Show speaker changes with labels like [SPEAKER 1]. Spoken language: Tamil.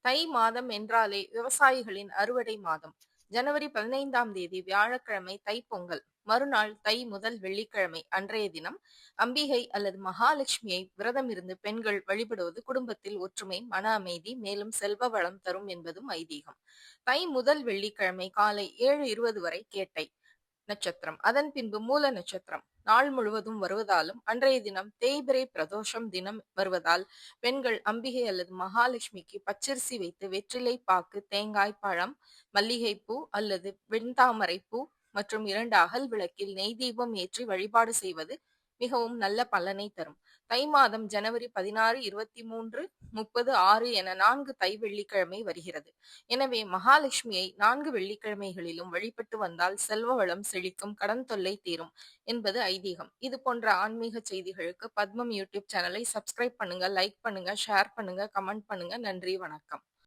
[SPEAKER 1] தை மாதம் என்றாலே விவசாயிகளின் அறுவடை மாதம். ஜனவரி 15ஆம் தேதி வியாழக்கிழமை தைப்பொங்கல். மறுநாள் தை முதல் வெள்ளிக்கிழமை அன்றைய தினம் அம்பிகை அல்லது மகாலட்சுமியை விரதம் இருந்து பெண்கள் வழிபடுவது குடும்பத்தில் ஒற்றுமை, மன அமைதி, மேலும் செல்வ வளம் தரும் என்பதும் ஐதீகம். தை முதல் வெள்ளிக்கிழமை காலை 7:20 வரை கேட்டை நட்சத்திரம். அதன் பின்பு மூல நட்சத்திரம் நாள் முழுவதும் வருவதாலும் அன்றைய தினம் தேய்பிறை பிரதோஷம் தினம் வருவதால் பெண்கள் அம்பிகை அல்லது மகாலட்சுமிக்கு பச்சரிசி வைத்து வெற்றிலை பாக்கு, தேங்காய், பழம், மல்லிகைப்பூ அல்லது வெண்தாமரை பூ மற்றும் 2 அகல் விளக்கில் நெய் தீபம் ஏற்றி வழிபாடு செய்வது மிகவும் நல்ல பலனை தரும். தை மாதம் ஜனவரி 16, 23, 30, 6 என 4 தை வெள்ளிக்கிழமை வருகிறது. எனவே மகாலட்சுமியை 4 வெள்ளிக்கிழமைகளிலும் வழிபட்டு வந்தால் செல்வ வளம் செழிக்கும், கடன் தொல்லை தீரும் என்பது ஐதீகம். இது போன்ற ஆன்மீக செய்திகளுக்கு பத்மம் யூடியூப் சேனலை சப்ஸ்கிரைப் பண்ணுங்க, லைக் பண்ணுங்க, ஷேர் பண்ணுங்க, கமெண்ட் பண்ணுங்க. நன்றி, வணக்கம்.